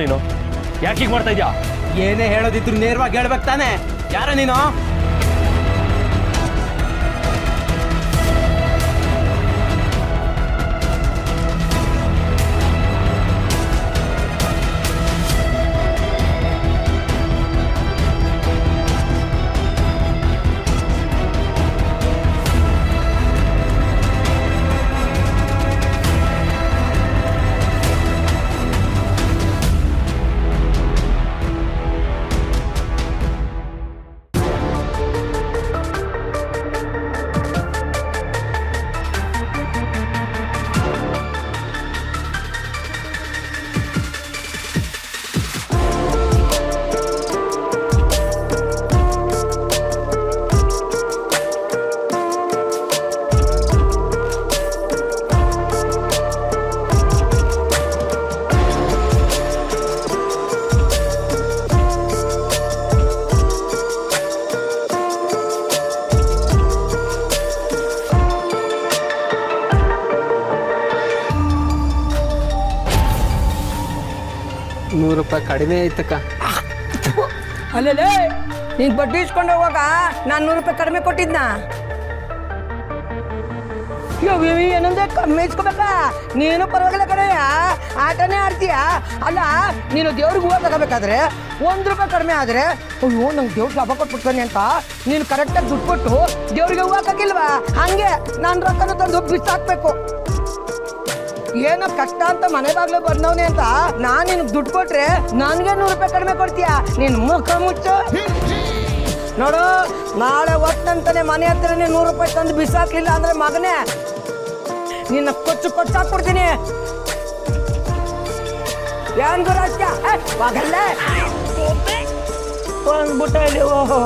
ನೀನು? ಯಾಕೆ ಹೀಗೆ ಮಾಡ್ತಾ ಇದ್ಯಾ? ಏನೇ ಹೇಳೋದಿದ್ರು ನೇರವಾಗಿ ಹೇಳ್ಬೇಕು ತಾನೆ. ಯಾರ ನೀನು? ₹100 ಕಡಿಮೆ ಆಯ್ತಕ್ಕ. ಅಲ್ಲೇ ನೀನು ಬಡ್ಡಿ ಇಸ್ಕೊಂಡು ಹೋಗುವಾಗ ನಾನು ₹100 ಕಡಿಮೆ ಕೊಟ್ಟಿದ್ನ. ಏನಂದ್ರೆ ಕಮ್ಮಿ ಇಸ್ಕೋಬೇಕಾ? ನೀನು ಪರವಾಗಿಲ್ಲ ಕಡೆಯ ಆಟನೇ ಆಡ್ತೀಯ. ಅಲ್ಲ ನೀನು ದೇವ್ರಿಗೆ ಹೂವು ತಗೋಬೇಕಾದ್ರೆ ₹1 ಕಡಿಮೆ ಆದರೆ ಅಯ್ಯೋ ನಂಗೆ ದೇವ್ರಿಗೆ ಲಾಭ ಕೊಟ್ಬಿಡ್ತಾನೆ ಅಂತ ನೀನು ಕರೆಕ್ಟಾಗಿ ದುಡ್ಡು ಕೊಟ್ಟು ದೇವ್ರಿಗೆ ಹೂವು ಹಾಕಿಲ್ವಾ? ಹಂಗೆ ನಾನು ರೊಕ್ಕನ ತಂದು ಬಿಸಾಕ್ಬೇಕು. ಏನೋ ಕಷ್ಟ ಅಂತ ಮನೆ ಬಾಗ್ಲು ಬಂದವನೆ ಅಂತ ನಾನು ನಿನ್ಗೆ ದುಡ್ಡು ಕೊಟ್ರೆ ನನಗೆ ₹100 ಕಡಿಮೆ ಕೊಡ್ತೀಯ? ನೀನು ಮುಖ ಮುಚ್ಚು ನೋಡು. ನಾಳೆ ಒಟ್ಟಂತಾನೆ ಮನೆ ಹತ್ರನೇ ₹100 ತಂದು ಬಿಸಾಕ್ಲಿಲ್ಲ ಅಂದ್ರೆ ಮಗನೇ ನಿನ್ನ ಕೊಚ್ಚಾಕ್ಬಿಡ್ತೀನಿ. ಏನ್ ಗುರಾಸ್ಯ ಮಗಲ್ಲೇ ಬಂದ್ಬಿಟ್ಟ ಇಲ್ಲಿ. ಓಹೋ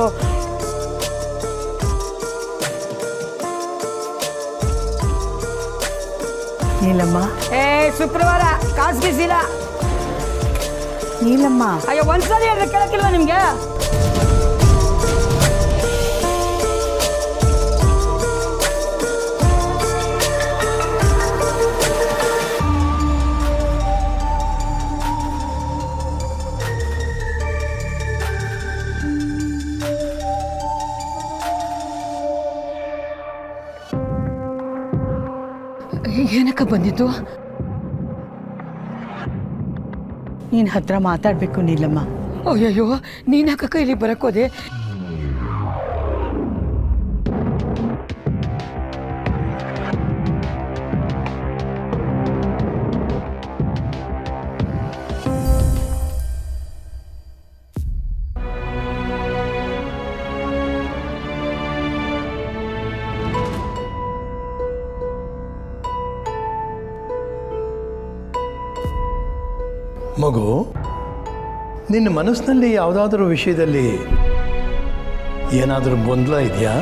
ನೀಲಮ್ಮ, ಶುಕ್ರವಾರ ಕಾಸು ಬೀಸಿಲ್ಲ. ನೀಲಮ್ಮ, ಅಯ್ಯೋ ಒಂದ್ಸರಿ ಹೇಳಿದ್ರೆ ಕೇಳಕ್ಕಿಲ್ವ ನಿಮ್ಗೆ? ಏನಕ್ಕ ಬಂದಿತ್ತು? ನೀನು ಹತ್ರ ಮಾತಾಡಬೇಕು ನೀಲಮ್ಮ. ಅಯ್ಯಯ್ಯೋ ನೀನ್ಯಾಕ ಇಲ್ಲಿ ಬರಕೋದೆ? ಮಗು, ನಿನ್ನ ಮನಸ್ಸಿನಲ್ಲಿ ಯಾವುದಾದ್ರೂ ವಿಷಯದಲ್ಲಿ ಏನಾದರೂ ಗೊಂದಲ ಇದೆಯಾ?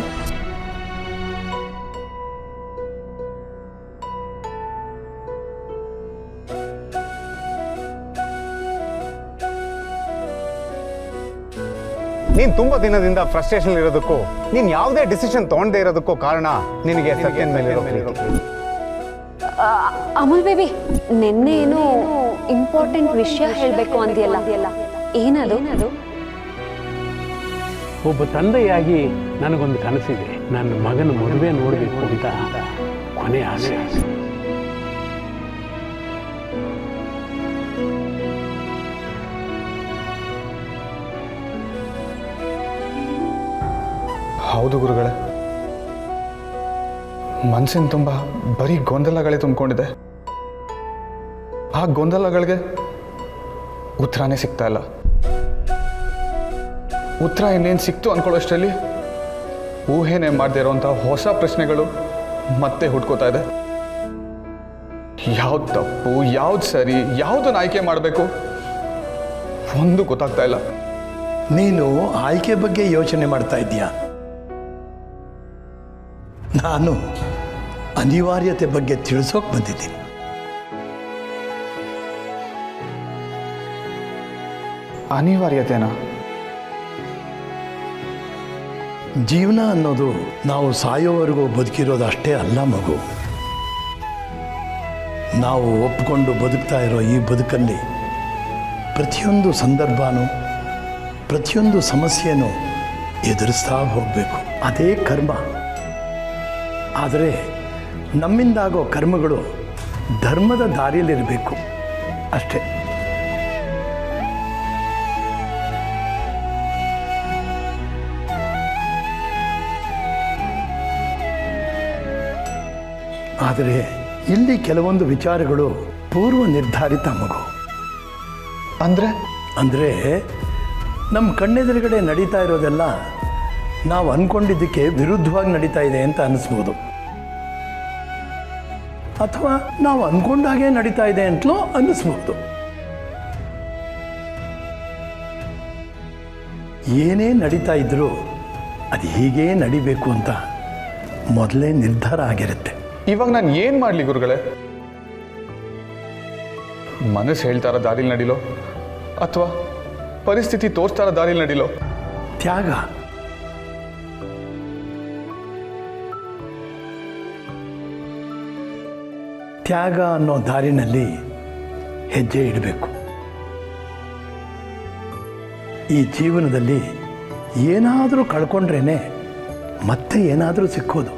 ನೀನು ತುಂಬ ದಿನದಿಂದ ಫ್ರಸ್ಟ್ರೇಷನ್ ಇರೋದಕ್ಕೂ ನೀನು ಯಾವುದೇ ಡಿಸಿಷನ್ ತೊಗೊಂಡೇ ಇರೋದಕ್ಕೂ ಕಾರಣ ನಿನಗೆ ಸತ್ಯನ ಮೇಲೆ ಇರೋ ಅಮೂಲ್ ಬೇಬಿ, ನಿನ್ನೆ ಏನು ಇಂಪಾರ್ಟೆಂಟ್ ವಿಷಯ ಹೇಳಬೇಕು ಅಂದಿಯಲ್ಲ, ಏನದು? ಒಬ್ಬ ತಂದೆಯಾಗಿ ನನಗೊಂದು ಕನಸಿದೆ. ನನ್ನ ಮಗನ ಮದುವೆ ನೋಡಬೇಕು ಅಂತ ಕೊನೆ ಆಸೆ. ಹೌದು ಗುರುಗಳೇ, ಮನಸ್ಸಿನ ತುಂಬ ಬರೀ ಗೊಂದಲಗಳೇ ತುಂಬಿಕೊಂಡಿದೆ. ಆ ಗೊಂದಲಗಳಿಗೆ ಉತ್ತರನೇ ಸಿಗ್ತಾ ಇಲ್ಲ. ಉತ್ತರ ಇನ್ನೇನು ಸಿಕ್ತು ಅಂದ್ಕೊಳ್ಳೋಷ್ಟರಲ್ಲಿ ಊಹೆನೇ ಮಾಡದೇ ಇರೋಂಥ ಹೊಸ ಪ್ರಶ್ನೆಗಳು ಮತ್ತೆ ಹುಡ್ಕೋತಾ ಇದೆ. ಯಾವ್ದು ತಪ್ಪು, ಯಾವ್ದು ಸರಿ, ಯಾವುದನ್ನು ಆಯ್ಕೆ ಮಾಡಬೇಕು ಒಂದು ಗೊತ್ತಾಗ್ತಾ ಇಲ್ಲ. ನೀನು ಆಯ್ಕೆ ಬಗ್ಗೆ ಯೋಚನೆ ಮಾಡ್ತಾ ಇದ್ದೀಯಾ? ನಾನು ಅನಿವಾರ್ಯತೆ ಬಗ್ಗೆ ತಿಳಿಸೋಕೆ ಬಂದಿದ್ದೀನಿ. ಅನಿವಾರ್ಯತೆನಾ? ಜೀವನ ಅನ್ನೋದು ನಾವು ಸಾಯೋವರೆಗೂ ಬದುಕಿರೋದು ಅಷ್ಟೇ ಅಲ್ಲ ಮಗು. ನಾವು ಒಪ್ಪಿಕೊಂಡು ಬದುಕ್ತಾ ಇರೋ ಈ ಬದುಕಲ್ಲಿ ಪ್ರತಿಯೊಂದು ಸಂದರ್ಭನೂ ಪ್ರತಿಯೊಂದು ಸಮಸ್ಯೆನೂ ಎದುರಿಸ್ತಾ ಹೋಗಬೇಕು. ಅದೇ ಕರ್ಮ. ಆದರೆ ನಮ್ಮಿಂದಾಗೋ ಕರ್ಮಗಳು ಧರ್ಮದ ದಾರಿಯಲ್ಲಿರಬೇಕು ಅಷ್ಟೇ. ಆದರೆ ಇಲ್ಲಿ ಕೆಲವೊಂದು ವಿಚಾರಗಳು ಪೂರ್ವ ನಿರ್ಧಾರಿತ ಮಗು. ಅಂದರೆ ನಮ್ಮ ಕಣ್ಣೆದುರುಗಡೆ ನಡೀತಾ ಇರೋದೆಲ್ಲ ನಾವು ಅಂದ್ಕೊಂಡಿದ್ದಕ್ಕೆ ವಿರುದ್ಧವಾಗಿ ನಡೀತಾ ಇದೆ ಅಂತ ಅನ್ನಿಸ್ಬೋದು, ಅಥವಾ ನಾವು ಅಂದ್ಕೊಂಡಾಗೆ ನಡೀತಾ ಇದೆ ಅಂತಲೂ ಅನ್ನಿಸ್ಬೋದು. ಏನೇ ನಡೀತಾ ಇದ್ರೂ ಅದು ಹೀಗೇ ನಡಿಬೇಕು ಅಂತ ಮೊದಲೇ ನಿರ್ಧಾರ ಆಗಿರುತ್ತೆ. ಇವಾಗ ನಾನು ಏನು ಮಾಡಲಿ ಗುರುಗಳೇ? ಮನಸ್ಸು ಹೇಳ್ತಾರ ದಾರಿಲಿ ನಡಿಲೋ ಅಥವಾ ಪರಿಸ್ಥಿತಿ ತೋರಿಸ್ತಾರ ದಾರಿಲಿ ನಡಿಲೋ? ತ್ಯಾಗ. ತ್ಯಾಗ ಅನ್ನೋ ದಾರಿನಲ್ಲಿ ಹೆಜ್ಜೆ ಇಡಬೇಕು. ಈ ಜೀವನದಲ್ಲಿ ಏನಾದರೂ ಕಳ್ಕೊಂಡ್ರೇನೆ ಮತ್ತೆ ಏನಾದರೂ ಸಿಕ್ಕೋದು.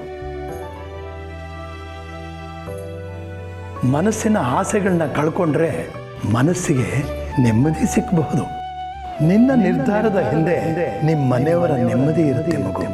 ಮನಸ್ಸಿನ ಆಸೆಗಳನ್ನ ಕಳ್ಕೊಂಡ್ರೆ ಮನಸ್ಸಿಗೆ ನೆಮ್ಮದಿ ಸಿಕ್ಕಬಹುದು. ನಿನ್ನ ನಿರ್ಧಾರದ ಹಿಂದೆ ನಿಮ್ಮ ಮನೆಯವರ ನೆಮ್ಮದಿ ಇರುತ್ತೆ ಮಗು.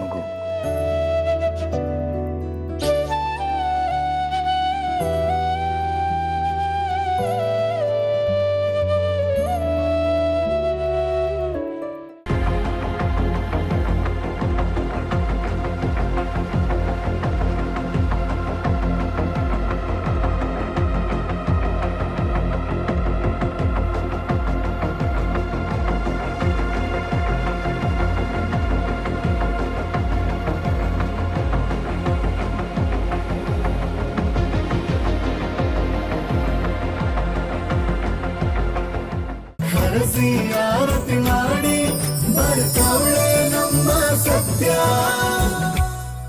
ಆರತಿ